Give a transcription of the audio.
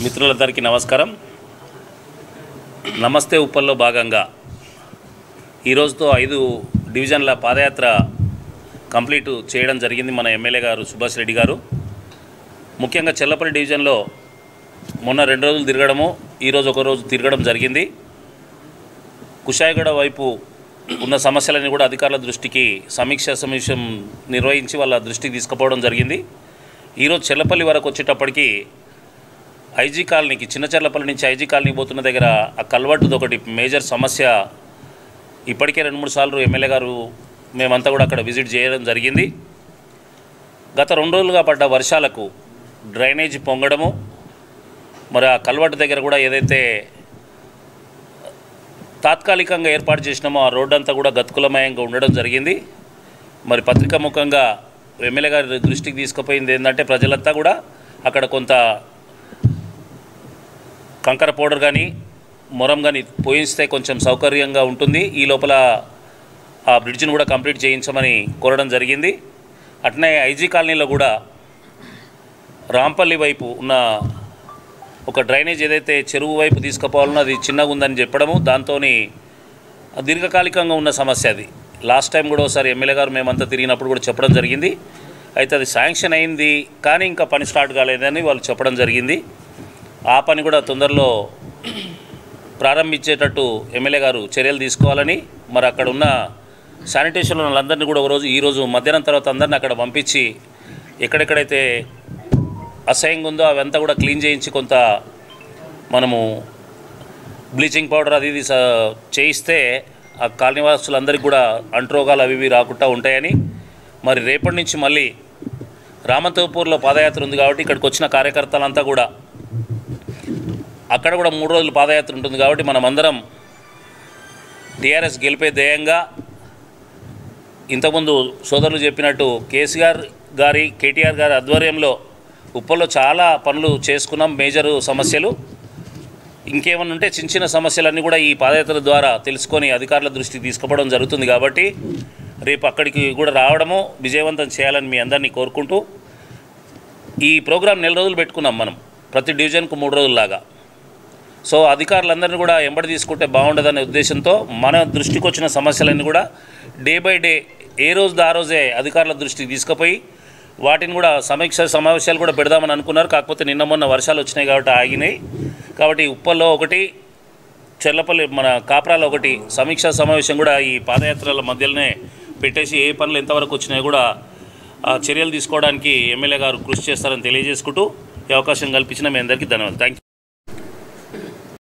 మిత్రులందరికీ నమస్కారం. నమస్తే ఉప్పల్లో భాగంగా ఈరోజుతో 5 డివిజన్ల పాదయాత్ర కంప్లీట్ చేయడం జరిగింది. మన ఎమ్మెల్యే గారు సుభాష్ రెడ్డి గారు ముఖ్యంగా చెల్లపల్లి డివిజన్లో మొన్న 2 రోజులు తిరగడము, ఈరోజు ఒక రోజు తిరగడం జరిగింది. కుషాయిగూడ వైపు ఉన్న సమస్యలని కూడా అధికారుల దృష్టికి సమీక్ష సమావేశం నిర్వహించి వాళ్ళ దృష్టికి తీసుకుపోవడం జరిగింది. ఈరోజు చెల్లపల్లి వరకు వచ్చేటప్పటికి ఐజీ కాలనీకి, చిన్న చెర్లపల్లి నుంచి ఐజీ కాలనీకి పోతున్న దగ్గర ఆ కల్వర్టుది ఒకటి మేజర్ సమస్య. ఇప్పటికే 2-3 సార్లు ఎమ్మెల్యే గారు మేమంతా కూడా అక్కడ విజిట్ చేయడం జరిగింది. గత 2 రోజులుగా పడ్డ వర్షాలకు డ్రైనేజ్ పొంగడము, మరి ఆ కల్వర్టు దగ్గర కూడా ఏదైతే తాత్కాలికంగా ఏర్పాటు చేసినామో ఆ రోడ్డు అంతా కూడా గతుకులమయంగా ఉండడం జరిగింది. మరి పత్రికాముఖంగా ఎమ్మెల్యే గారి దృష్టికి తీసుకుపోయింది ఏంటంటే, ప్రజలంతా కూడా అక్కడ కొంత కంకర పౌడర్ కానీ మొరం కానీ పోయిస్తే కొంచెం సౌకర్యంగా ఉంటుంది. ఈ లోపల ఆ బ్రిడ్జిని కూడా కంప్లీట్ చేయించమని కోరడం జరిగింది. అట్నే ఐజీ కాలనీలో కూడా రాంపల్లి వైపు ఉన్న ఒక డ్రైనేజ్ ఏదైతే చెరువు వైపు తీసుకుపోవాలనో అది చిన్నగా ఉందని చెప్పడము, దాంతో దీర్ఘకాలికంగా ఉన్న సమస్య అది. లాస్ట్ టైం కూడా ఒకసారి ఎమ్మెల్యే గారు మేమంతా తిరిగినప్పుడు కూడా చెప్పడం జరిగింది. అయితే అది శాంక్షన్ అయింది కానీ ఇంకా పని స్టార్ట్ కాలేదని వాళ్ళు చెప్పడం జరిగింది. ఆ పని కూడా తొందరలో ప్రారంభించేటట్టు ఎమ్మెల్యే గారు చర్యలు తీసుకోవాలని, మరి అక్కడ ఉన్న శానిటేషన్ వాళ్ళందరినీ కూడా ఈరోజు మధ్యాహ్నం తర్వాత అందరినీ అక్కడ పంపించి ఎక్కడెక్కడైతే అసహ్యంగా ఉందో అవంతా కూడా క్లీన్ చేయించి కొంత మనము బ్లీచింగ్ పౌడర్ అది ఇది చేయిస్తే ఆ కాలనీవాసులందరికీ కూడా అంటురోగాలు అవి రాకుండా ఉంటాయని, మరి రేపటి నుంచి మళ్ళీ రామంతపూర్లో పాదయాత్ర ఉంది కాబట్టి ఇక్కడికి వచ్చిన కార్యకర్తలంతా కూడా అక్కడ కూడా 3 రోజులు పాదయాత్ర ఉంటుంది కాబట్టి మనమందరం టీఆర్ఎస్ గెలిపే ధ్యేయంగా ఇంతకుముందు సోదరులు చెప్పినట్టు కేటీఆర్ గారి ఆధ్వర్యంలో ఉప్పల్లో చాలా పనులు చేసుకున్నాం. మేజర్ సమస్యలు ఇంకేమన్నా ఉంటే చిన్న చిన్న సమస్యలన్నీ కూడా ఈ పాదయాత్ర ద్వారా తెలుసుకొని అధికారుల దృష్టికి తీసుకుపోవడం జరుగుతుంది. కాబట్టి రేపు అక్కడికి కూడా రావడము విజయవంతం చేయాలని మీ అందరినీ కోరుకుంటూ, ఈ ప్రోగ్రాం 4 రోజులు పెట్టుకున్నాం మనం, ప్రతి డివిజన్కు 3 రోజుల్లాగా. సో అధికారులందరినీ కూడా ఎంబడి తీసుకుంటే బాగుండదనే ఉద్దేశంతో మన దృష్టికి వచ్చిన సమస్యలన్నీ కూడా డే బై డే ఏ రోజు ఆ రోజే అధికారుల దృష్టికి తీసుకుపోయి వాటిని కూడా సమీక్ష సమావేశాలు కూడా పెడదామని అనుకున్నారు. కాకపోతే నిన్న మొన్న వర్షాలు వచ్చినాయి కాబట్టి ఆగినాయి. కాబట్టి ఉప్పల్లో ఒకటి, చెర్లపల్లి మన కాప్రాలో ఒకటి సమీక్షా సమావేశం కూడా ఈ పాదయాత్రల మధ్యలోనే పెట్టేసి ఏ పనులు ఎంతవరకు వచ్చినాయో కూడా చర్యలు తీసుకోవడానికి ఎమ్మెల్యే గారు కృషి చేస్తారని తెలియజేసుకుంటూ ఈ అవకాశం కల్పించిన మీ అందరికీ ధన్యవాదాలు. Thank you.